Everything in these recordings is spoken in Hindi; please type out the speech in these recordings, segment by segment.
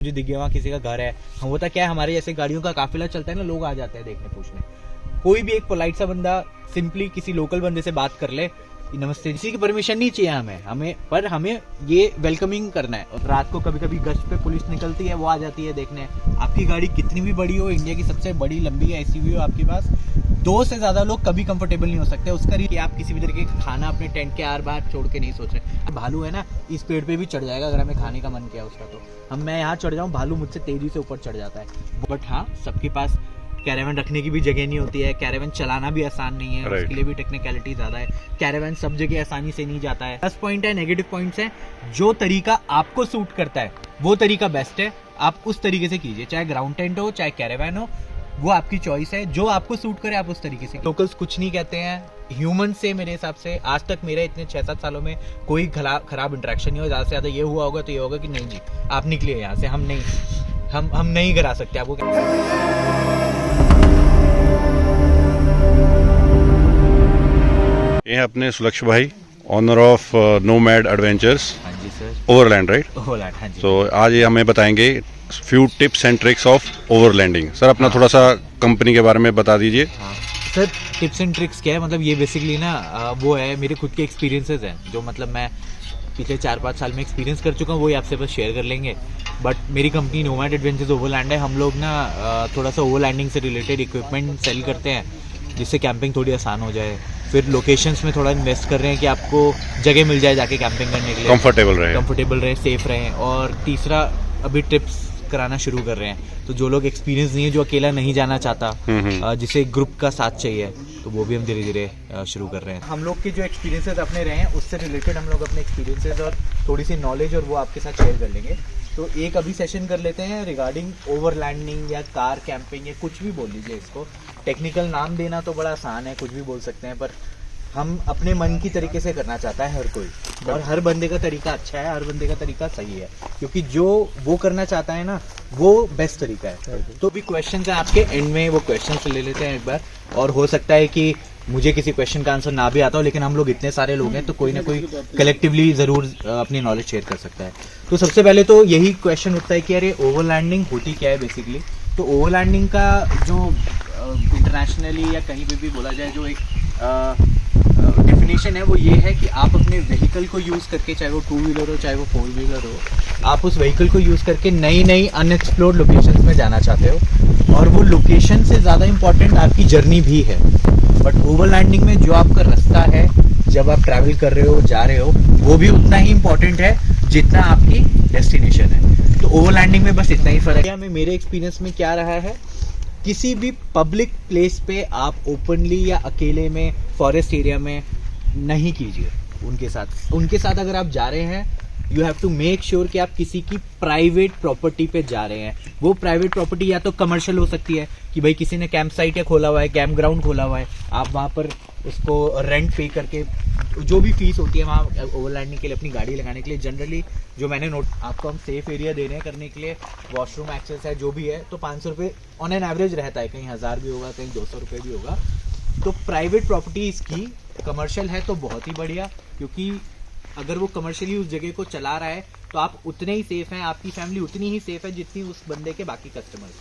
मुझे दिख गया वहाँ किसी का घर है। हम होता क्या है, हमारे जैसे गाड़ियों का काफिला चलता है ना, लोग आ जाते हैं देखने पूछने। कोई भी एक पोलाइट सा बंदा सिंपली किसी लोकल बंदे से बात कर ले, नमस्ते, किसी की परमिशन नहीं चाहिए हमें ये वेलकमिंग करना है। और रात को कभी कभी गश्त पे पुलिस निकलती है, वो आ जाती है देखने। आपकी गाड़ी कितनी भी बड़ी हो, इंडिया की सबसे बड़ी लंबी एसयूवी हो आपके पास, 2 से ज्यादा लोग कभी कंफर्टेबल नहीं हो सकते। उसका कि आप किसी भी तरीके का खाना अपने टेंट के आर बाहर छोड़ के नहीं सोच रहे। भालू है ना, इस पेड़ पे भी चढ़ जाएगा अगर हमें खाने का मन किया उसका, तो मैं यहाँ चढ़ जाऊँ, भालू मुझसे तेजी से ऊपर चढ़ जाता है। बट हाँ, सबके पास कैरावन रखने की भी जगह नहीं होती है, कैरावन चलाना भी आसान नहीं है, उसके लिए भी टेक्निकलिटी ज्यादा है। कैरावन सब जगह आसानी से नहीं जाता है। प्लस पॉइंट है, नेगेटिव पॉइंट्स है। जो तरीका आपको सूट करता है वो तरीका बेस्ट है, आप उस तरीके से कीजिए। चाहे ग्राउंड टेंट हो, चाहे कैरावन हो, वो आपकी चॉइस है। जो आपको सूट करे आप उस तरीके से। लोकल्स कुछ नहीं कहते हैं ह्यूमन से। मेरे हिसाब से आज तक मेरे इतने 6-7 सालों में कोई खराब इंटरेक्शन नहीं हुआ। ज्यादा से ज्यादा ये हुआ होगा तो ये होगा कि नहीं जी आप निकलिए यहाँ से, हम नहीं करा सकते आपको। ये है अपने सुलक्ष भाई, ऑनर ऑफ नोमैड एडवेंचर्स। हाँ जी सर, ओवरलैंड, राइट? ओवरलैंड, हाँ जी। तो आज ये हमें बताएंगे few tips and tricks of overlanding. Sir अपना थोड़ा सा कंपनी के बारे में बता दीजिए। हाँ सर, टिप्स एंड ट्रिक्स क्या है, मतलब ये बेसिकली ना वो है मेरे खुद के एक्सपीरियंसेस हैं, जो मतलब मैं पिछले 4-5 साल में एक्सपीरियंस कर चुका हूँ, वही आपसे बस शेयर कर लेंगे। बट मेरी कंपनी नोमैड एडवेंचर्स ओवरलैंड है। हम लोग ना थोड़ा सा ओवरलैंडिंग से रिलेटेड इक्विपमेंट सेल करते हैं, जिससे कैंपिंग थोड़ी आसान हो जाए। फिर लोकेशंस में थोड़ा इन्वेस्ट कर रहे हैं कि आपको जगह मिल जाए जाके कैंपिंग करने के लिए, कंफर्टेबल रहे, सेफ रहें। और तीसरा, अभी ट्रिप्स कराना शुरू कर रहे हैं, तो जो लोग एक्सपीरियंस नहीं है, जो अकेला नहीं जाना चाहता, जिसे ग्रुप का साथ चाहिए, तो वो भी हम धीरे धीरे शुरू कर रहे हैं। हम लोग के जो एक्सपीरियंसेस अपने रहे हैं उससे रिलेटेड हम लोग अपने एक्सपीरियंसेस और थोड़ी सी नॉलेज और वो आपके साथ शेयर कर लेंगे। तो एक अभी सेशन कर लेते हैं रिगार्डिंग ओवरलैंडिंग या कार कैंपिंग या कुछ भी बोल लीजिए इसको। टेक्निकल नाम देना तो बड़ा आसान है, कुछ भी बोल सकते हैं, पर हम अपने मन की तरीके से करना चाहता है हर कोई, और हर बंदे का तरीका अच्छा है, हर बंदे का तरीका सही है, क्योंकि जो वो करना चाहता है ना, वो बेस्ट तरीका है। तो भी क्वेश्चन है आपके एंड में, वो क्वेश्चन ले लेते हैं एक बार। और हो सकता है कि मुझे किसी क्वेश्चन का आंसर ना भी आता हो, लेकिन हम लोग इतने सारे लोग हैं तो कोई ना कोई कलेक्टिवली जरूर अपनी नॉलेज शेयर कर सकता है। तो सबसे पहले तो यही क्वेश्चन उठता है कि अरे ओवरलैंडिंग होती क्या है बेसिकली। तो ओवरलैंडिंग का जो इंटरनेशनली या कहीं पे भी बोला जाए, जो एक डेफिनेशन है, वो ये है कि आप अपने व्हीकल को यूज़ करके, चाहे वो 2 व्हीलर हो चाहे वो 4 व्हीलर हो, आप उस व्हीकल को यूज़ करके नई अनएक्सप्लोर्ड लोकेशंस में जाना चाहते हो। और वो लोकेशन से ज़्यादा इम्पोर्टेंट आपकी जर्नी भी है। बट ओवरलैंडिंग में जो आपका रास्ता है, जब आप ट्रैवल कर रहे हो, जा रहे हो, वो भी उतना ही इम्पोर्टेंट है जितना आपकी डेस्टिनेशन है। तो ओवरलैंडिंग में बस इतना ही फर्क है। मेरे एक्सपीरियंस में क्या रहा है, किसी भी पब्लिक प्लेस पे आप ओपनली या अकेले में फॉरेस्ट एरिया में नहीं कीजिए उनके साथ अगर आप जा रहे हैं, you have to make sure कि आप किसी की प्राइवेट प्रॉपर्टी पे जा रहे हैं। वो प्राइवेट प्रॉपर्टी या तो कमर्शियल हो सकती है कि भाई किसी ने कैंप साइट या खोला हुआ है, कैंप ग्राउंड खोला हुआ है, आप वहाँ पर उसको रेंट पे करके, जो भी फीस होती है वहाँ ओवरलैंडिंग के लिए अपनी गाड़ी लगाने के लिए, जनरली जो मैंने नोट, आपको हम सेफ एरिया दे रहे हैं करने के लिए, वॉशरूम एक्सेस है, जो भी है, तो 500 रुपये ऑन एन एवरेज रहता है। कहीं 1000 भी होगा, कहीं 200 रुपये भी होगा। तो प्राइवेट प्रॉपर्टी इसकी, कमर्शियल है तो बहुत ही बढ़िया, क्योंकि अगर वो कमर्शियली उस जगह को चला रहा है तो आप उतने ही सेफ हैं, आपकी फैमिली उतनी ही सेफ है जितनी उस बंदे के बाकी कस्टमर्स,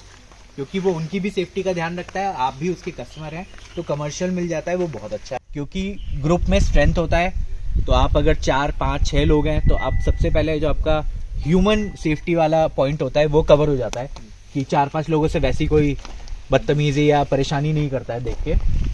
क्योंकि वो उनकी भी सेफ्टी का ध्यान रखता है, आप भी उसके कस्टमर हैं। तो कमर्शियल मिल जाता है, वो बहुत अच्छा है, क्योंकि ग्रुप में स्ट्रेंथ होता है। तो आप अगर 4, 5, 6 लोग हैं तो आप सबसे पहले जो आपका ह्यूमन सेफ्टी वाला पॉइंट होता है वो कवर हो जाता है, कि 4-5 लोगों से वैसी कोई बदतमीजी या परेशानी नहीं करता है देख के।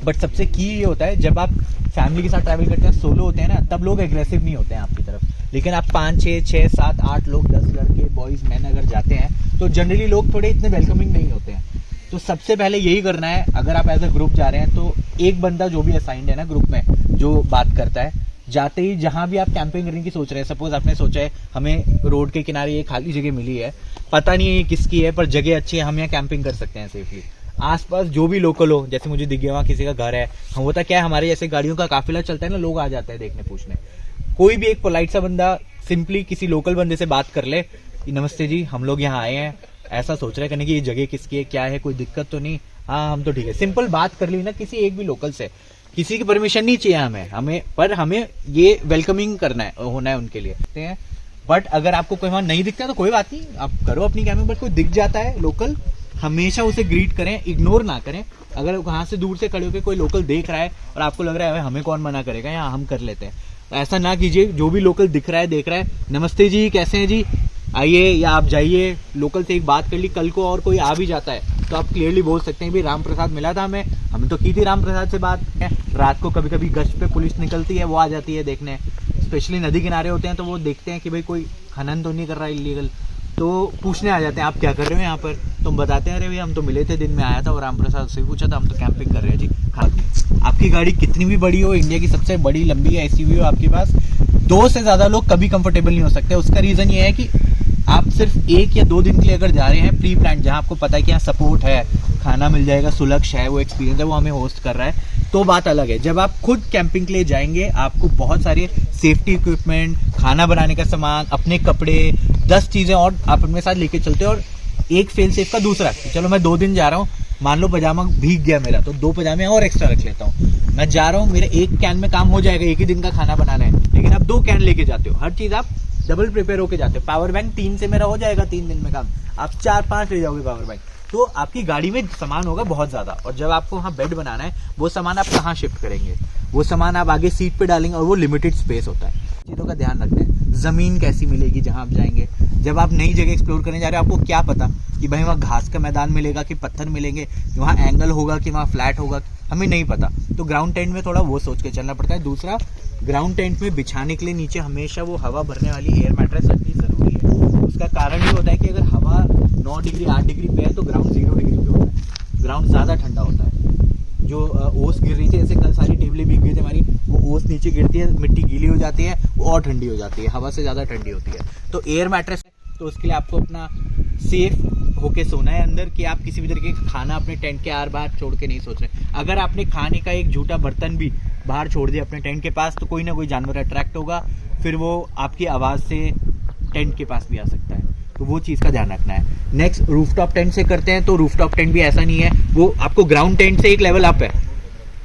बट सबसे की ये होता है, जब आप फैमिली के साथ ट्रैवल करते हैं, सोलो होते हैं ना, तब लोग एग्रेसिव नहीं होते हैं आपकी तरफ। लेकिन आप 5, 6, 7, 8 लोग, 10 लड़के, बॉयज, मैन अगर जाते हैं तो जनरली लोग थोड़े इतने वेलकमिंग नहीं होते हैं। तो सबसे पहले यही करना है, अगर आप एज अ ग्रुप जा रहे हैं तो एक बंदा जो भी असाइंड है ना ग्रुप में, जो बात करता है, जाते ही जहां भी आप कैंपिंग करने की सोच रहे हैं, सपोज आपने सोचा है हमें रोड के किनारे ये खाली जगह मिली है, पता नहीं है ये किसकी है, पर जगह अच्छी है, हम यहाँ कैंपिंग कर सकते हैं सेफली। आसपास जो भी लोकल हो, जैसे मुझे दिख गया वहाँ किसी का घर है, हम होता क्या है, हमारे जैसे गाड़ियों का काफिला चलता है ना, लोग आ जाते हैं देखने पूछने। कोई भी एक पोलाइट सा बंदा सिंपली किसी लोकल बंदे से बात कर ले, नमस्ते जी, हम लोग यहाँ आए हैं, ऐसा सोच रहे करने की, ये जगह किसकी है, क्या है, कोई दिक्कत तो नहीं, हाँ हम तो ठीक है, सिंपल बात कर ली ना किसी एक भी लोकल से, किसी की परमिशन नहीं चाहिए हमें, पर हमें ये वेलकमिंग करना है, होना है उनके लिए। बट अगर आपको कोई वहां नहीं दिखता तो कोई बात नहीं, आप करो अपनी कैबिन, बट कोई दिख जाता है लोकल, हमेशा उसे ग्रीट करें, इग्नोर ना करें। अगर वहां से दूर से खड़े होकर कोई लोकल देख रहा है और आपको लग रहा है हमें कौन मना करेगा, या हम कर लेते हैं, ऐसा ना कीजिए। जो भी लोकल दिख रहा है देख रहा है, नमस्ते जी कैसे हैं जी, आइए, या आप जाइए, लोकल से एक बात कर ली। कल को और कोई आ भी जाता है तो आप क्लियरली बोल सकते हैं भाई राम प्रसाद मिला था हमें, हमने तो की थी राम प्रसाद से बात। रात को कभी कभी गश्त पे पुलिस निकलती है, वो आ जाती है देखने, स्पेशली नदी किनारे होते हैं तो वो देखते हैं कि भाई कोई खनन तो नहीं कर रहा इलीगल, तो पूछने आ जाते हैं आप क्या कर रहे हो यहाँ पर, तो हम बताते हैं अरे भाई हम तो मिले थे, दिन में आया था और राम प्रसाद से पूछा था, हम तो कैंपिंग कर रहे हैं जी। आपकी गाड़ी कितनी भी बड़ी हो, इंडिया की सबसे बड़ी लंबी एसयूवी हो आपके पास, 2 से ज्यादा लोग कभी कंफर्टेबल नहीं हो सकते। उसका रीजन ये है कि आप सिर्फ 1 या 2 दिन के लिए अगर जा रहे हैं प्री प्लान, जहाँ आपको पता है कि यहाँ सपोर्ट है, खाना मिल जाएगा, सुलक्ष है, वो एक्सपीरियंस है, वो हमें होस्ट कर रहा है, तो बात अलग है। जब आप खुद कैंपिंग के लिए जाएंगे आपको बहुत सारे सेफ्टी इक्विपमेंट, खाना बनाने का सामान, अपने कपड़े, 10 चीजें और आप अपने साथ लेके चलते हो। और एक फेल सेफ का दूसरा, चलो मैं 2 दिन जा रहा हूँ, मान लो पजामा भीग गया मेरा, तो 2 पजामे और एक्स्ट्रा रख लेता हूँ। मैं जा रहा हूँ, मेरे 1 कैन में काम हो जाएगा, 1 ही दिन का खाना बनाना है, लेकिन आप 2 कैन लेके जाते हो, हर चीज आप डबल प्रिपेयर होके जाते हो। पावर बैंक 3 से मेरा हो जाएगा 3 दिन में काम, आप 4-5 ले जाओगे पावर बैंक, तो आपकी गाड़ी में सामान होगा बहुत ज्यादा। और जब आपको वहाँ बेड बनाना है, वो सामान आप कहाँ शिफ्ट करेंगे, वो सामान आप आगे सीट पे डालेंगे, और वो लिमिटेड स्पेस होता है। चीज़ों का ध्यान रखना है। जमीन कैसी मिलेगी जहाँ आप जाएंगे, जब आप नई जगह एक्सप्लोर करने जा रहे हो, आपको क्या पता कि भाई वहाँ घास का मैदान मिलेगा कि पत्थर मिलेंगे, वहाँ एंगल होगा कि वहाँ फ्लैट होगा, हमें नहीं पता। तो ग्राउंड टेंट में थोड़ा वो सोच के चलना पड़ता है। दूसरा, ग्राउंड टेंट में बिछाने के लिए नीचे हमेशा वो हवा भरने वाली एयर मैट्रेस रखनी जरूरी है। उसका कारण ये होता है कि अगर हवा 9 डिग्री 8 डिग्री पे है तो ग्राउंड 0 डिग्री पे होता है, ग्राउंड ज़्यादा ठंडा होता है। जो ओस गिर रही थी, जैसे कल सारी टेबलें भीग गई थी हमारी, वो ओस नीचे गिरती है, मिट्टी गीली हो जाती है, वो और ठंडी हो जाती है, हवा से ज़्यादा ठंडी होती है। तो एयर मैट्रेस है, तो उसके लिए आपको अपना सेफ होके सोना है अंदर, कि आप किसी भी तरीके का खाना अपने टेंट के आर बाहर छोड़ के नहीं सोच रहे। अगर आपने खाने का एक झूठा बर्तन भी बाहर छोड़ दिया अपने टेंट के पास, तो कोई ना कोई जानवर अट्रैक्ट होगा, फिर वो आपकी आवाज़ से टेंट के पास भी आ सकता है, तो वो चीज़ का ध्यान रखना है। नेक्स्ट, रूफटॉप टेंट से करते हैं, तो रूफटॉप टेंट भी ऐसा नहीं है, वो आपको ग्राउंड टेंट से एक लेवल अप है,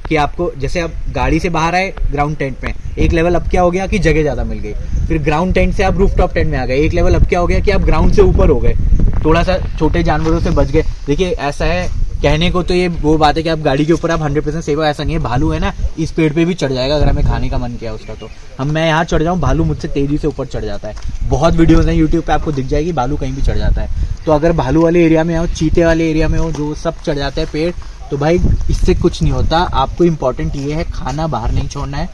कि आपको जैसे आप गाड़ी से बाहर आए ग्राउंड टेंट में, एक लेवल अप क्या हो गया कि जगह ज़्यादा मिल गई, फिर ग्राउंड टेंट से आप रूफटॉप टेंट में आ गए, एक लेवल अप क्या हो गया कि आप ग्राउंड से ऊपर हो गए, थोड़ा सा छोटे जानवरों से बच गए। देखिए ऐसा है, कहने को तो ये वो बात है कि आप गाड़ी के ऊपर आप 100% सेफ हो, ऐसा नहीं है। भालू है ना, इस पेड़ पे भी चढ़ जाएगा अगर हमें खाने का मन किया उसका, तो मैं यहाँ चढ़ जाऊँ, भालू मुझसे तेजी से ऊपर चढ़ जाता है। बहुत वीडियोस हैं यूट्यूब पे, आपको दिख जाएगी, भालू कहीं भी चढ़ जाता है। तो अगर भालू वाले एरिया में हो, चीते वाले एरिया में हो, जो सब चढ़ जाते हैं पेड़, तो भाई इससे कुछ नहीं होता। आपको इंपॉर्टेंट ये है खाना बाहर नहीं छोड़ना है।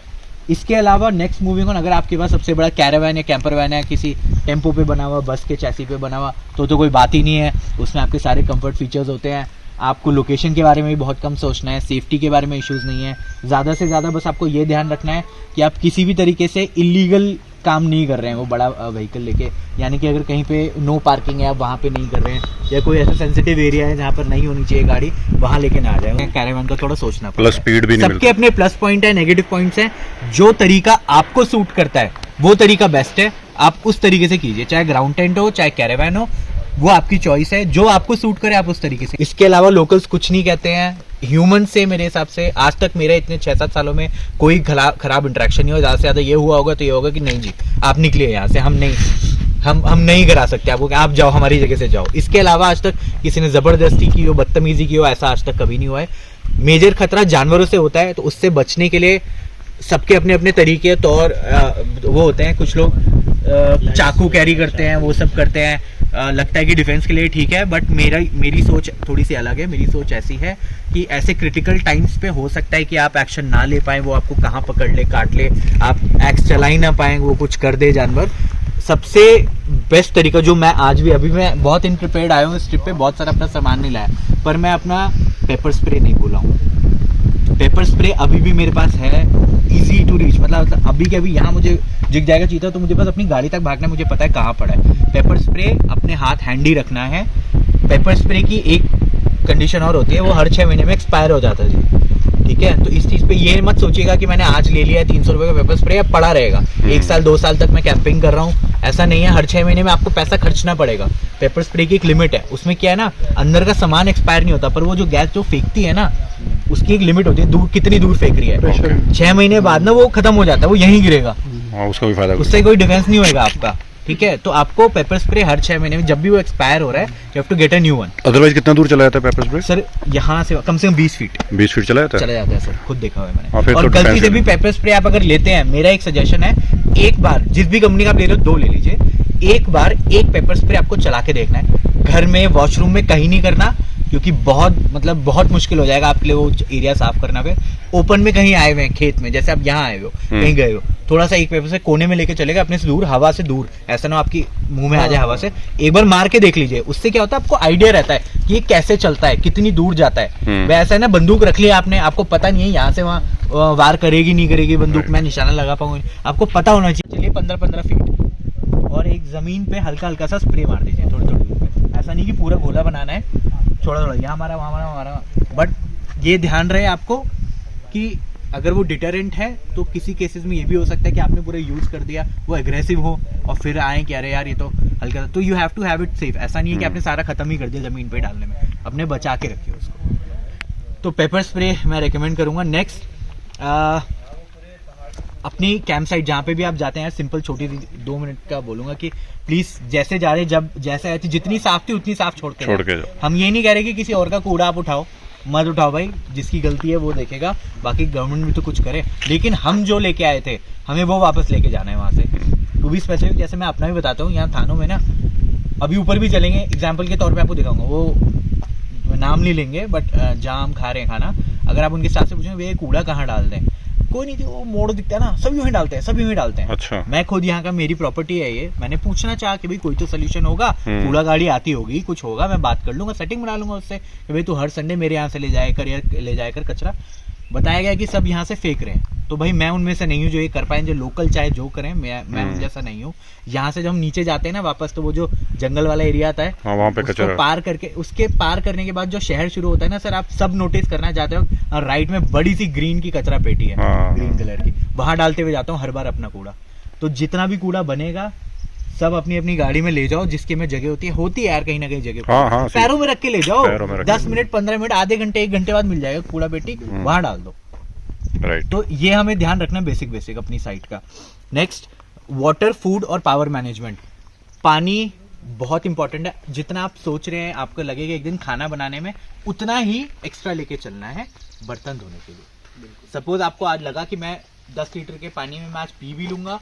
इसके अलावा नेक्स्ट मूविंग ऑन, अगर आपके पास सबसे बड़ा कैरावैन या कैंपर वैन है, किसी टेम्पो पे बना हुआ, बस के चैसी पे बना हुआ, तो कोई बात ही नहीं है, उसमें आपके सारे कंफर्ट फीचर्स होते हैं। आपको लोकेशन के बारे में भी बहुत कम सोचना है, सेफ्टी के बारे में इश्यूज़ नहीं है। ज़्यादा से ज़्यादा बस आपको ये ध्यान रखना है कि आप किसी भी तरीके से इलीगल काम नहीं कर रहे हैं वो बड़ा व्हीकल लेके, यानी कि अगर कहीं पे नो पार्किंग है आप वहाँ पे नहीं कर रहे हैं, या कोई ऐसा सेंसिटिव एरिया है जहाँ पर नहीं होनी चाहिए गाड़ी, वहाँ लेके ना आ जाए। कैरावैन का थोड़ा सोचना पड़ता है। प्लस स्पीड भी नहीं, सबके अपने प्लस पॉइंट है, नेगेटिव पॉइंट्स हैं। जो तरीका आपको सूट करता है वो तरीका बेस्ट है, आप उस तरीके से कीजिए, चाहे ग्राउंड टेंट हो चाहे कैरावैन हो, वो आपकी चॉइस है, जो आपको सूट करे आप उस तरीके से। इसके अलावा लोकल्स कुछ नहीं कहते हैं ह्यूमन से। मेरे हिसाब से आज तक मेरे इतने 6-7 सालों में कोई खराब इंटरेक्शन नहीं हुआ। ज़्यादा से ज़्यादा ये हुआ होगा तो ये होगा कि नहीं जी आप निकलिए यहाँ से, हम नहीं करा सकते आपको, आप जाओ हमारी जगह से जाओ। इसके अलावा आज तक किसी ने ज़बरदस्ती की हो, बदतमीजी की हो, ऐसा आज तक कभी नहीं हुआ है। मेजर खतरा जानवरों से होता है, तो उससे बचने के लिए सबके अपने अपने तरीके तौर वो होते हैं। कुछ लोग चाकू कैरी करते हैं, वो सब करते हैं, लगता है कि डिफेंस के लिए ठीक है, बट मेरी सोच थोड़ी सी अलग है। मेरी सोच ऐसी है कि ऐसे क्रिटिकल टाइम्स पे हो सकता है कि आप एक्शन ना ले पाएँ, वो आपको कहाँ पकड़ ले, काट ले, आप एक्स चला ही ना पाएँ, वो कुछ कर दे जानवर। सबसे बेस्ट तरीका जो मैं आज भी, अभी मैं बहुत इनप्रिपेयर्ड आया हूँ इस ट्रिप पे, बहुत सारा अपना सामान नहीं लाया, पर मैं अपना पेपर स्प्रे नहीं भूला हूँ। पेपर स्प्रे अभी भी मेरे पास है, इजी टू रीच, मतलब अभी के अभी यहाँ मुझे दिख जाएगा चीता तो मुझे बस अपनी गाड़ी तक भागना है, मुझे पता है कहाँ पड़ा है। पेपर स्प्रे अपने हाथ हैंडी रखना है। पेपर स्प्रे की एक कंडीशन और होती है, वो हर 6 महीने में एक्सपायर हो जाता है जी, ठीक है। तो इस चीज़ पे ये मत सोचिएगा कि मैंने आज ले लिया है 300 रुपये का पेपर स्प्रे, अब पड़ा रहेगा 1 साल 2 साल तक मैं कैंपिंग कर रहा हूँ, ऐसा नहीं है। हर 6 महीने में आपको पैसा खर्चना पड़ेगा। पेपर स्प्रे की एक लिमिट है, उसमें क्या है ना, अंदर का सामान एक्सपायर नहीं होता, पर वो जो गैस जो फेंकती है ना, उसकी एक लिमिट होती है, दूर कितनी दूर फेंक रही है। 6 महीने बाद ना वो खत्म हो जाता है, वो यहीं गिरेगा, उसका भी फायदा, उससे कोई डिफेंस नहीं होगा आपका। ठीक है, तो आपको पेपर स्प्रे हर 6 महीने में जब भी वो एक्सपायर हो रहा है you have to get a new one. Otherwise कितना दूर चला जाता है पेपर स्प्रे? सर यहाँ से कम 20 फीट 20 फीट चला जाता है? चला जाता है सर, खुद देखा हुआ है हाँ, फिर मैंने। और तो गलती depends से भी पेपर स्प्रे आप अगर लेते हैं, मेरा एक सजेशन है, एक बार जिस भी कंपनी का आप ले रहे हो 2 ले लीजिए, एक बार एक पेपर स्प्रे आपको चला के देखना है, घर में वॉशरूम में कहीं नहीं करना, क्योंकि बहुत मुश्किल हो जाएगा आपके लिए वो एरिया साफ करना। फिर ओपन में कहीं आए हुए हैं खेत में, जैसे आप यहाँ आए हो कहीं गए हो, थोड़ा सा एक पेपर से कोने में लेके चलेगा अपने से दूर, हवा से दूर, ऐसा ना आपकी मुंह में आ जाए हवा से, एक बार मार के देख लीजिए। उससे क्या होता है आपको आइडिया रहता है कि ये कैसे चलता है, कितनी दूर जाता है। वैसा है ना, बंदूक रख लिया आपने, आपको पता नहीं है यहाँ से वहाँ वार करेगी नहीं करेगी बंदूक, मैं निशाना लगा पाऊंगी, आपको पता होना चाहिए। चलिए 15-15 फीट और एक जमीन पे हल्का हल्का सा स्प्रे मार दीजिए थोड़ी थोड़ी दूर पे, ऐसा नहीं कि पूरा गोला बनाना है, थोड़ा थोड़ा यहाँ हमारा वहाँ हमारा। बट ये ध्यान रहे आपको कि अगर वो डिटरेंट है तो किसी केसेस में ये भी हो सकता है कि आपने पूरा यूज कर दिया, वो एग्रेसिव हो और फिर आए कि अरे यार ये तो हल्का, तो you have to have it safe. ऐसा नहीं है कि आपने सारा खत्म ही कर दिया जमीन पे डालने में, अपने बचा के रखिए उसको। तो पेपर स्प्रे मैं रेकमेंड करूंगा। नेक्स्ट अपनी कैंप साइट जहाँ पे भी आप जाते हैं, सिंपल छोटी 2 मिनट का बोलूंगा कि प्लीज जैसे जा रहे जब जैसे आती जितनी साफ थी उतनी साफ छोड़ के जाओ। हम ये नहीं कह रहे कि किसी और का कूड़ा आप उठाओ, मत उठाओ भाई, जिसकी गलती है वो देखेगा, बाकी गवर्नमेंट भी तो कुछ करे, लेकिन हम जो लेके आए थे हमें वो वापस लेके जाना है वहाँ से। टू बी स्पेसिफिक, जैसे मैं अपना भी बताता हूँ, यहाँ थानों में ना अभी ऊपर भी चलेंगे, एग्जाम्पल के तौर पर आपको दिखाऊंगा, वो नाम नहीं लेंगे बट जहाँ हम खा रहे हैं खाना, अगर आप उनके साथ से पूछेंगे वे कूड़ा कहाँ डालते हैं, कोई नहीं, वो मोड़ दिखता है ना, सब यूं ही डालते हैं, सब यूं ही डालते हैं। अच्छा। मैं खुद यहाँ का, मेरी प्रॉपर्टी है ये, मैंने पूछना चाहा कि भाई कोई तो सोल्यूशन होगा, कूड़ा गाड़ी आती होगी, कुछ होगा, मैं बात कर लूंगा, सेटिंग बना लूंगा उससे कि भाई तू हर संडे मेरे यहाँ से ले जाया कर कचरा। बताया गया कि सब यहाँ से फेंक रहे हैं, तो भाई मैं उनमें से नहीं हूँ जो ये कर पाए, जो लोकल चाहे जो करें, मैं उन जैसा नहीं हूँ। यहाँ से जब हम नीचे जाते हैं ना वापस, तो वो जो जंगल वाला एरिया आता है, वहाँ पे कचरा पार करके, उसके पार करने के बाद जो शहर शुरू होता है ना सर, आप सब नोटिस करना चाहते हो, राइट में बड़ी सी ग्रीन की कचरा पेटी है, ग्रीन कलर की, वहां डालते हुए जाता हूँ हर बार अपना कूड़ा। तो जितना भी कूड़ा बनेगा सब अपनी अपनी गाड़ी में ले जाओ, जिसके में जगह होती है यार कहीं ना कहीं जगह, पैरों में रख के ले जाओ, 10 मिनट 15 मिनट आधे घंटे 1 घंटे बाद मिल जाएगा कूड़ा पेटी, वहां डाल दो। राइट। तो ये हमें ध्यान रखना बेसिक अपनी साइट का। नेक्स्ट, वाटर, फूड और पावर मैनेजमेंट। पानी बहुत इंपॉर्टेंट है, जितना आप सोच रहे हैं आपको लगेगा एक दिन खाना बनाने में, उतना ही एक्स्ट्रा लेके चलना है बर्तन धोने के लिए। सपोज आपको आज लगा कि मैं 10 लीटर के पानी में मैं आज पी भी लूंगा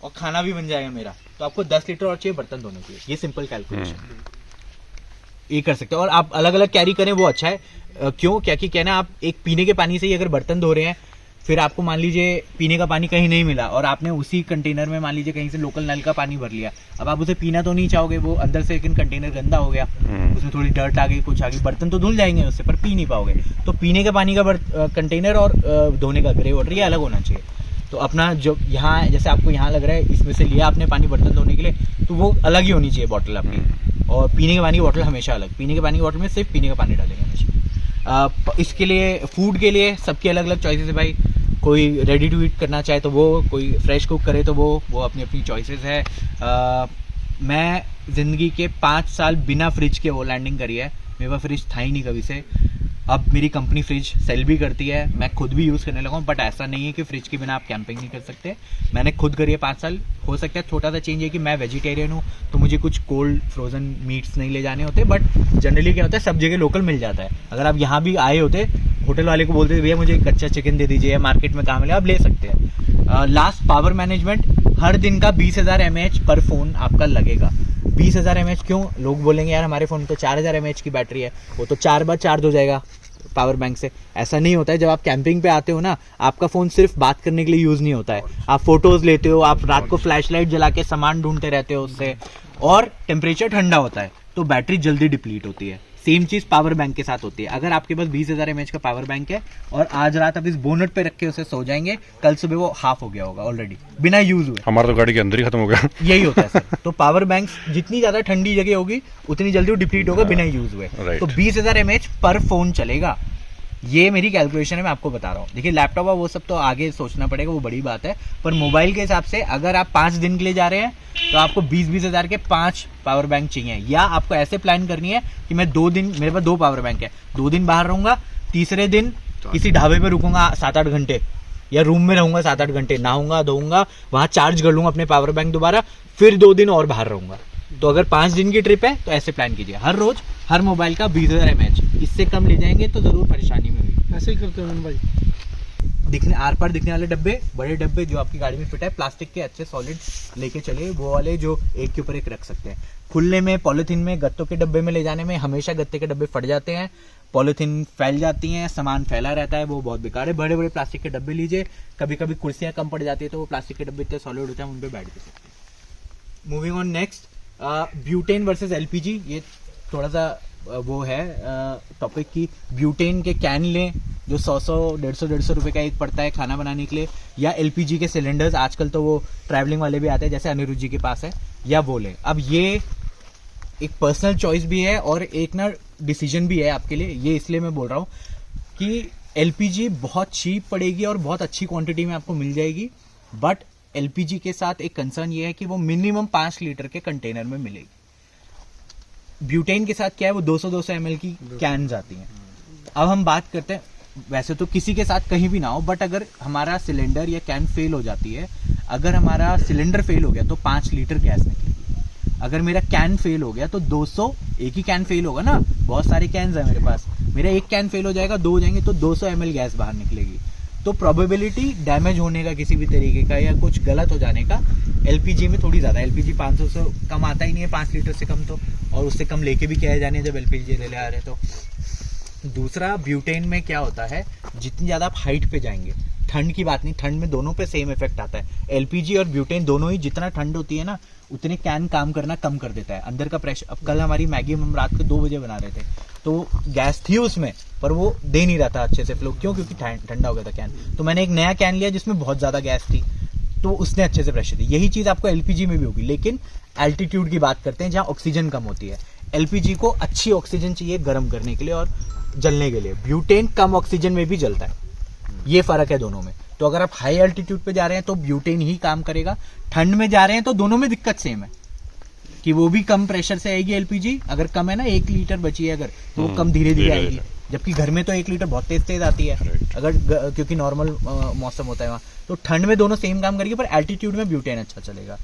और खाना भी बन जाएगा मेरा, तो आपको 10 लीटर और चाहिए बर्तन धोने के लिए। ये सिंपल कैलकुलेशन ये कर सकते हो, और आप अलग अलग कैरी करें वो अच्छा है। क्यों, क्या कि कहना, आप एक पीने के पानी से ही अगर बर्तन धो रहे हैं, फिर आपको मान लीजिए पीने का पानी कहीं नहीं मिला और आपने उसी कंटेनर में मान लीजिए कहीं से लोकल नल का पानी भर लिया, अब आप उसे पीना तो नहीं चाहोगे, वो अंदर से लेकिन कंटेनर गंदा हो गया, उसमें थोड़ी डर्ट आ गई, कुछ आ गई, बर्तन तो धुल जाएंगे उससे पर पी नहीं पाओगे। तो पीने के पानी का कंटेनर और धोने का ग्रे वाटर ये अलग होना चाहिए। तो अपना जो यहाँ जैसे आपको यहाँ लग रहा है इसमें से लिया आपने पानी बर्तन धोने के लिए, तो वो अलग ही होनी चाहिए बॉटल अपनी, और पीने के पानी की बॉटल हमेशा अलग, पीने के पानी की बॉटल में सिर्फ पीने का पानी डालेंगे हमेशा। इसके लिए फूड के लिए सबकी अलग अलग चॉइसेस है भाई, कोई रेडी टू ईट करना चाहे तो वो, कोई फ्रेश कुक करे तो वो अपनी अपनी चॉइसेस है। मैं ज़िंदगी के 5 साल बिना फ्रिज के वो लैंडिंग करी है, मेरे पास फ्रिज था ही नहीं कभी से। अब मेरी कंपनी फ्रिज सेल भी करती है, मैं खुद भी यूज़ करने लगा हूँ, बट ऐसा नहीं है कि फ्रिज के बिना आप कैंपिंग नहीं कर सकते। मैंने खुद करी है 5 साल। हो सकता है छोटा सा चेंज है कि मैं वेजिटेरियन हूँ तो मुझे कुछ कोल्ड फ्रोजन मीट्स नहीं ले जाने होते, बट जनरली क्या होता है सब जगह लोकल मिल जाता है। अगर आप यहाँ भी आए होते, होटल वाले को बोलते भैया मुझे कच्चा चिकन दे दीजिए, मार्केट में कहाँ मिले, आप ले सकते हैं। Last, power management. हर दिन का 20,000 mAh पर फ़ोन आपका लगेगा। 20,000 mAh क्यों? लोग बोलेंगे यार हमारे फ़ोन तो 4,000 mAh की बैटरी है, वो तो 4 बार चार्ज हो जाएगा पावर बैंक से। ऐसा नहीं होता है। जब आप कैंपिंग पे आते हो ना, आपका फ़ोन सिर्फ बात करने के लिए यूज़ नहीं होता है, आप फोटोज़ लेते हो, आप रात को फ्लैश लाइट जला के सामान ढूंढते रहते हो उससे, और टेम्परेचर ठंडा होता है तो बैटरी जल्दी डिप्लीट होती है। सेम चीज़ पावर बैंक के साथ होती है। अगर आपके पास 20,000 mAh का पावर बैंक है और आज रात आप इस बोनट पे रख के उसे सो जाएंगे, कल सुबह वो हाफ हो गया होगा ऑलरेडी, बिना यूज हुए। हमारा तो गाड़ी के अंदर ही खत्म हो गया। यही होता है सर। तो पावर बैंक जितनी ज्यादा ठंडी जगह होगी उतनी जल्दी वो डिप्लीट होगा बिना यूज हुए। तो 20,000 mAh पर फोन चलेगा, ये मेरी कैलकुलेशन है, मैं आपको बता रहा हूँ। देखिए लैपटॉप वो सब तो आगे सोचना पड़ेगा, वो बड़ी बात है, पर मोबाइल के हिसाब से अगर आप 5 दिन के लिए जा रहे हैं तो आपको 20-20 हज़ार के 5 पावर बैंक चाहिए। या आपको ऐसे प्लान करनी है कि मैं 2 दिन, मेरे पास 2 पावर बैंक है, 2 दिन बाहर रहूंगा, तीसरे दिन किसी ढाबे पे रुकूंगा 7-8 घंटे, या रूम में रहूंगा 7-8 घंटे, नहाऊंगा धोऊंगा, वहां चार्ज कर लूंगा अपने पावर बैंक दोबारा, फिर 2 दिन और बाहर रहूंगा। तो अगर 5 दिन की ट्रिप है तो ऐसे प्लान कीजिए, हर रोज हर मोबाइल का 20,000 mAh, इससे कम ले जाएंगे तो जरूर परेशानी में होगी। ऐसे ही करते हैं भाई। दिखने आर पार दिखने वाले डब्बे, बड़े डब्बे जो आपकी गाड़ी में फिट है, प्लास्टिक के अच्छे सॉलिड लेके चलिए, वो वाले जो एक के ऊपर एक रख सकते हैं। खुले में पॉलिथीन में गत्तों के डब्बे में ले जाने में हमेशा गत्ते के डब्बे फट जाते हैं, पॉलिथीन फैल जाती हैं, सामान फैला रहता है, वो बहुत बेकार है। बड़े बड़े प्लास्टिक के डब्बे लीजिए, कभी कभी कुर्सियां कम पड़ जाती है तो वो प्लास्टिक के डब्बे इतने सॉलिड होते हैं, उन पे बैठ भी सकते हैं। Moving on next, butane versus LPG, ये थोड़ा सा वो है टॉपिक की। ब्यूटेन के कैन लें जो 100 150 रुपए का एक पड़ता है खाना बनाने के लिए, या एलपीजी के सिलेंडर्स, आजकल तो वो ट्रैवलिंग वाले भी आते हैं जैसे अनिरुद्ध जी के पास है, या वो लें। अब ये एक पर्सनल चॉइस भी है और एक ना डिसीजन भी है आपके लिए। ये इसलिए मैं बोल रहा हूँ कि एलपीजी बहुत चीप पड़ेगी और बहुत अच्छी क्वांटिटी में आपको मिल जाएगी, बट एलपीजी के साथ एक कंसर्न ये है कि वो मिनिमम 5 लीटर के कंटेनर में मिलेगी। ब्यूटेन के साथ क्या है, वो 200 ml की कैन्स आती हैं। अब हम बात करते हैं, वैसे तो किसी के साथ कहीं भी ना हो, बट अगर हमारा सिलेंडर या कैन फेल हो जाती है, अगर हमारा सिलेंडर फेल हो गया तो 5 लीटर गैस निकलेगी। अगर मेरा कैन फेल हो गया तो 200, एक ही कैन फेल होगा ना, बहुत सारे कैन्स है मेरे पास, मेरा एक कैन फेल हो जाएगा, 2 हो जाएंगे तो 200 ml गैस बाहर निकलेगी। तो प्रोबेबिलिटी डैमेज होने का किसी भी तरीके का या कुछ गलत हो जाने का एलपीजी में थोड़ी ज्यादा। एलपीजी 500 से कम आता ही नहीं है, 5 लीटर से कम तो, और उससे कम लेके भी क्या जाने जब एलपीजी ले आ रहे तो। दूसरा, ब्यूटेन में क्या होता है, जितनी ज्यादा आप हाइट पे जाएंगे, ठंड की बात नहीं, ठंड में दोनों पे सेम इफेक्ट आता है। एलपीजी और ब्यूटेन दोनों ही, जितना ठंड होती है ना उतने कैन काम करना कम कर देता है, अंदर का प्रेशर। अब कल हमारी मैगी हम रात के 2 बजे बना रहे थे तो गैस थी उसमें, पर वो दे नहीं रहा था अच्छे से फ्लो, क्यों? क्योंकि ठंडा हो गया था कैन। तो मैंने एक नया कैन लिया जिसमें बहुत ज्यादा गैस थी, तो उसने अच्छे से प्रेशर दी। यही चीज आपको एलपीजी में भी होगी, लेकिन एल्टीट्यूड की बात करते हैं जहां ऑक्सीजन कम होती है। एलपीजी को अच्छी ऑक्सीजन चाहिए गर्म करने के लिए और जलने के लिए, ब्यूटेन कम ऑक्सीजन में भी जलता है, ये फर्क है दोनों में। तो अगर आप हाई एल्टीट्यूड पे जा रहे हैं तो ब्यूटेन ही काम करेगा, ठंड में जा रहे हैं तो दोनों में दिक्कत सेम है कि वो भी कम प्रेशर से आएगी एलपीजी। अगर कम है ना, 1 लीटर बची है अगर, तो वो कम धीरे धीरे आएगी, जबकि घर में तो 1 लीटर बहुत तेज तेज आती है अगर क्योंकि नॉर्मल मौसम होता है वहाँ। तो ठंड में दोनों सेम काम करेगी, पर एल्टीट्यूड में ब्यूटेन अच्छा चलेगा।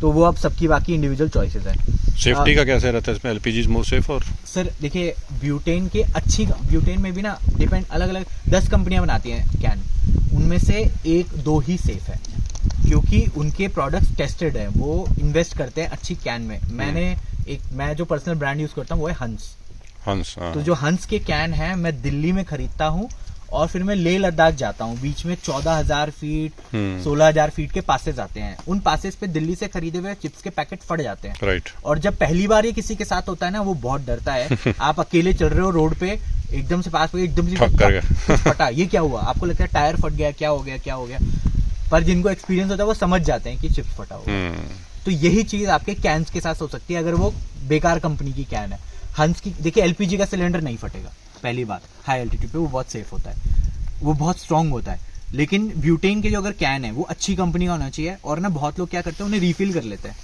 तो वो अब सबकी बाकी इंडिविजुअल चॉइसेस है। सेफ्टी का कैसे रहता है इसमें, एलपीजी इज मोर सेफ? और सर देखिए, ब्यूटेन के ब्यूटेन में भी ना डिपेंड, अलग अलग 10 कंपनियां बनाती हैं कैन, उनमें से 1-2 ही सेफ है, क्योंकि उनके प्रोडक्ट्स टेस्टेड है, वो इन्वेस्ट करते हैं अच्छी कैन में। मैं जो पर्सनल ब्रांड यूज करता हूँ वो है हंस। तो जो हंस के कैन है मैं दिल्ली में खरीदता हूँ और फिर मैं लेह लद्दाख जाता हूँ, बीच में 14,000 फीट 16,000 फीट के पासेस आते हैं। उन पासेस पे दिल्ली से खरीदे हुए चिप्स के पैकेट फट जाते हैं। राइट। और जब पहली बार ये किसी के साथ होता है ना, वो बहुत डरता है। आप अकेले चल रहे हो रोड पे, एकदम से पास एकदम से फटा, ये क्या हुआ? आपको लगता है टायर फट गया, क्या हो गया। पर जिनको एक्सपीरियंस होता है वो समझ जाते हैं कि चिप्स फटा होगा। तो यही चीज आपके कैन्स के साथ हो सकती है अगर वो बेकार कंपनी की कैन है। हंस की देखिए, एलपीजी का सिलेंडर नहीं फटेगा, पहली बात। हाई एल्टीट्यूड पे वो बहुत सेफ होता है, वो बहुत स्ट्रांग होता है। लेकिन ब्यूटेन के जो अगर कैन है वो अच्छी कंपनी का होना चाहिए। और ना बहुत लोग क्या करते हैं, उन्हें रिफिल कर लेते हैं,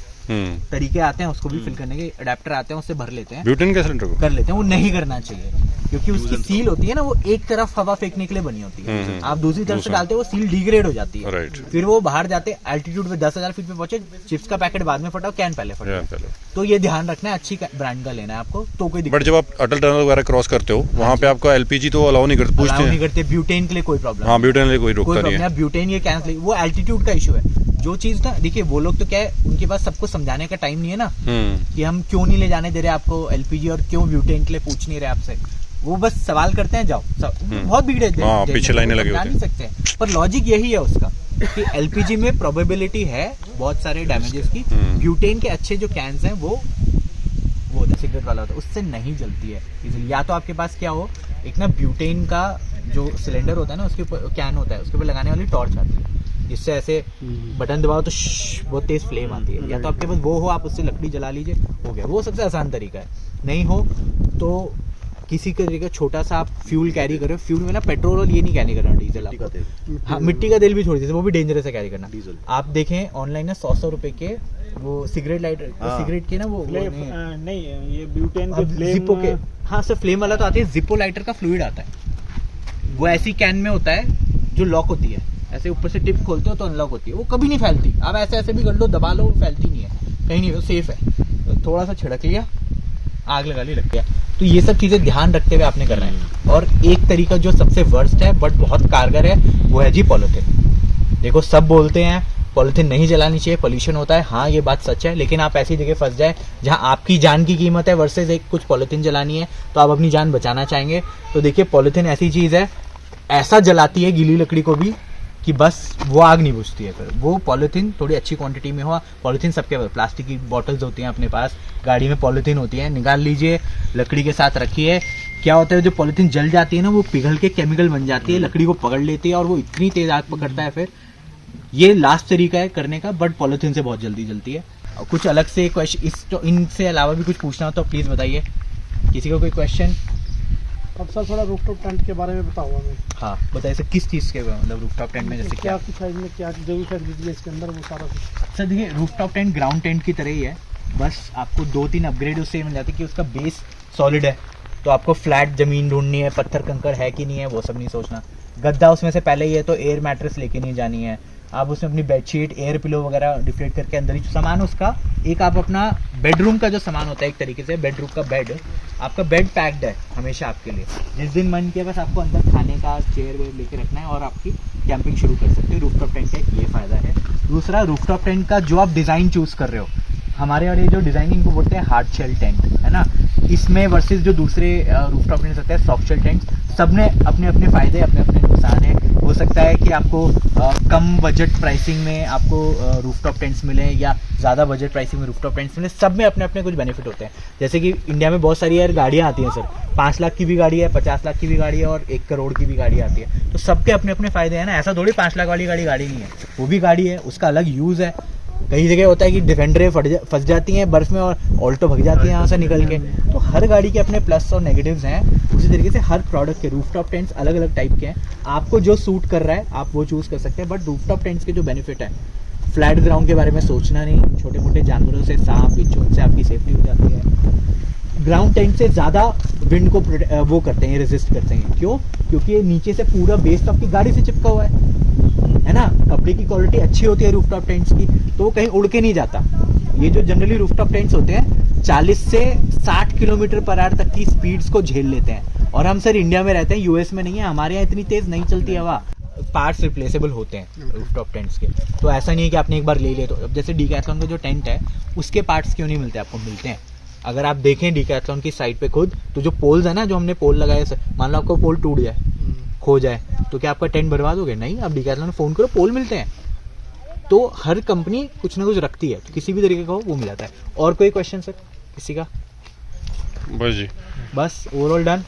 तरीके आते हैं उसको भी फिल करने के, अडेप्टर आते हैं उससे भर लेते हैं, ब्यूटेन के सिलेंडर को कर लेते हैं। वो नहीं करना चाहिए, क्योंकि उसकी सील होती है ना, वो एक तरफ हवा फेंकने के लिए बनी होती है। आप दूसरी तरफ से डालते हो वो सील डिग्रेड हो जाती है। फिर वो बाहर जाते, एल्टीट्यूड पे 10,000 फीट पे पहुंचे, चिप्स का पैकेट बाद में फटा, कैन पहले फटा। तो ये ध्यान रखना है, अच्छी ब्रांड का लेना है आपको, तो कोई दिक्कत। बट जब आप अटल टनल वगैरह क्रॉस करते हो वहाँ पे आपका एलपीजी तो अलाउ नहीं करते, पूछते नहीं करते। ब्यूटेन के लिए कोई प्रॉब्लम, हाँ ब्यूटेन के लिए कोई रोकता नहीं है। ब्यूटेन ये कैंसिल, वो एल्टीट्यूड का इशू है। जो चीज ना देखिए, वो लोग तो क्या है, उनके पास सबको समझाने का टाइम नहीं है ना कि हम क्यों नहीं ले जाने दे रहे आपको एलपीजी और क्यों ब्यूटेन के लिए पूछ नहीं रहे आपसे। वो बस सवाल करते हैं, जाओ बहुत भीड़ है, पीछे लाइनें लगी होती नहीं सकते हैं। पर लॉजिक यही है उसका कि एलपीजी में प्रोबेबिलिटी है बहुत सारे डैमेजेस की। ब्यूटेन के अच्छे जो कैंस हैं वो सिगरेट वाला होता है, उससे नहीं जलती है इजीली। या तो आपके पास क्या हो, एक ना ब्यूटेन का जो सिलेंडर होता है ना, उसके ऊपर कैन होता है, उसके ऊपर लगाने वाली टॉर्च आती है, जिससे ऐसे बटन दबाओ तो बहुत तेज फ्लेम आती है। या तो आपके पास वो हो, आप उससे लकड़ी जला लीजिए, हो गया। वो सबसे आसान तरीका है। नहीं हो तो किसी के तरीके छोटा सा आप फ्यूल कैरी करो। फ्यूल में ना पेट्रोल और ये नहीं कैरी करना, डीजल आपको। हाँ, मिट्टी का तेल भी छोड़ दीजिए, वो भी डेंजरस है कैरी करना। आप देखें ऑनलाइन ना 100 रुपए के वो सिगरेट लाइटर, सिगरेट के ना वो नहीं, ये ब्यूटेन के जिप्पो के, हाँ सर फ्लेम वाला तो आते हैं, जिप्पो लाइटर का फ्लूइड आता है, वो ऐसी कैन में होता है जो लॉक होती है, ऐसे ऊपर से टिप खोलते हो तो अनलॉक होती है, वो कभी नहीं फैलती। आप ऐसे ऐसे भी कर लो, दबा लो, वो फैलती नहीं है, कहीं नहीं, वो सेफ है। थोड़ा सा छिड़क लिया, आग लगा ली, लग गया। तो ये सब चीज़ें ध्यान रखते हुए आपने करना है। और एक तरीका जो सबसे वर्स्ट है बट बहुत कारगर है, वो है जी पॉलीथिन। देखो सब बोलते हैं पॉलीथिन नहीं जलानी चाहिए, पोल्यूशन होता है। हाँ ये बात सच है, लेकिन आप ऐसी जगह फंस जाए जहाँ आपकी जान की कीमत है वर्सेस एक कुछ पॉलीथिन जलानी है, तो आप अपनी जान बचाना चाहेंगे। तो देखिए पॉलीथिन ऐसी चीज़ है, ऐसा जलाती है गीली लकड़ी को भी कि बस वो आग नहीं बुझती है। फिर वो पॉलीथिन थोड़ी अच्छी क्वांटिटी में हो। पॉलीथिन सबके पास, प्लास्टिक की बॉटल्स होती हैं अपने पास, गाड़ी में पॉलीथिन होती है, निकाल लीजिए, लकड़ी के साथ रखिए। क्या होता है जो पॉलीथिन जल जाती है ना, वो पिघल के केमिकल बन जाती है, लकड़ी को पकड़ लेती है और वो इतनी तेज आग पकड़ता है। फिर ये लास्ट तरीका है करने का, बट पॉलीथिन से बहुत जल्दी जलती है। और कुछ अलग से क्वेश्चन इनसे अलावा भी कुछ पूछना हो तो प्लीज़ बताइए, किसी को कोई क्वेश्चन? अब सर थोड़ा रूफटॉप टेंट के बारे में बताऊंगा मैं। हाँ बताइए सर, किस चीज़ के मतलब रूफटॉप टेंट में जैसे क्या कुछ है इसमें, क्या जो भी फैसिलिटी है इसके अंदर, वो सारा कुछ। सर देखिए रूफटॉप टेंट ग्राउंड टेंट की तरह ही है, बस आपको 2-3 अपग्रेड उससे मिल जाती है कि उसका बेस सॉलिड है, तो आपको फ्लैट ज़मीन ढूंढनी है, पत्थर कंकड़ है कि नहीं है वो सब नहीं सोचना। गद्दा उसमें से पहले ही है, तो एयर मैट्रेस लेके नहीं जानी है। आप उसमें अपनी बेडशीट, एयर पिलो वगैरह डिफ्लेट करके अंदर ही जो सामान उसका, एक आप अपना बेडरूम का जो सामान होता है एक तरीके से, बेडरूम का बेड, आपका बेड पैक्ड है हमेशा आपके लिए। जिस दिन मन किया बस आपको अंदर खाने का चेयर वेयर लेके रखना है और आपकी कैंपिंग शुरू कर सकते हो। रूफटॉप टेंट का एक ये फ़ायदा है। दूसरा, रूफटॉप टेंट का जो आप डिज़ाइन चूज़ कर रहे हो, हमारे वाले जो डिज़ाइनिंग को बोलते हैं हार्ड शेल टेंट, है ना, इसमें वर्सेस जो दूसरे रूफटॉप टेंट होते हैं सॉफ्ट शेल टेंट, सब ने अपने अपने फ़ायदे, अपने अपने नुकसान है। हो सकता है कि आपको कम बजट प्राइसिंग में आपको रूफटॉप टेंट्स मिले या ज़्यादा बजट प्राइसिंग में रूफटॉप टेंट्स मिले, सब में अपने अपने कुछ बेनिफिट होते हैं। जैसे कि इंडिया में बहुत सारी यार गाड़ियाँ आती हैं सर, 5 लाख की भी गाड़ी है, 50 लाख की भी गाड़ी है और 1 करोड़ की भी गाड़ी आती है, तो सबके अपने अपने फ़ायदे हैं ना। ऐसा थोड़ी 5 लाख वाली गाड़ी नहीं है, वो भी गाड़ी है, उसका अलग यूज़ है। कई जगह होता है कि डिफेंडरें फंस जाती हैं बर्फ़ में और ऑल्टो भग जाती है यहाँ से निकल के। तो हर गाड़ी के अपने प्लस और नेगेटिव्स हैं, उसी तरीके से हर प्रोडक्ट के रूफटॉप टेंट्स अलग अलग टाइप के हैं। आपको जो सूट कर रहा है आप वो चूज़ कर सकते हैं। बट रूफटॉप टेंट्स के जो बेनिफिट है, फ्लैट ग्राउंड के बारे में सोचना नहीं, छोटे मोटे जानवरों से, सांप बिच्छू से आपकी सेफ्टी हो जाती है। ग्राउंड टेंट से ज़्यादा विंड को वो करते हैं, रेजिस्ट करते हैं। क्यों? क्योंकि ये नीचे से पूरा बेस आपकी गाड़ी से चिपका हुआ है ना। कपड़े की क्वालिटी अच्छी होती है रूफटॉप टेंट्स की, तो वो कहीं उड़ के नहीं जाता। ये जो जनरली रूफटॉप टेंट्स होते हैं 40 से 60 किलोमीटर पर आवर तक की स्पीड्स को झेल लेते हैं। और हम सर इंडिया में रहते हैं, यूएस में नहीं है, हमारे यहाँ इतनी तेज़ नहीं चलती हवा। पार्ट्स रिप्लेसेबल होते हैं रूफटॉप टेंट्स के, तो ऐसा नहीं है कि आपने एक बार ले लिया। तो अब जैसे डीकैथलॉन का जो टेंट है उसके पार्ट्स क्यों नहीं मिलते, आपको मिलते हैं। अगर आप देखें डीकैथलॉन की साइट पे खुद, तो जो पोल्स है ना, जो हमने पोल लगाए, मान लो आपको पोल टूट जाए, खो जाए, तो क्या आपका टेंट बर्बाद हो गया? नहीं, आप डीकैथलॉन में फ़ोन करो, पोल मिलते हैं। तो हर कंपनी कुछ ना कुछ रखती है, तो किसी भी तरीके का हो वो मिल जाता है। और कोई क्वेश्चन सर किसी का? बस जी, बस ओवरऑल डन।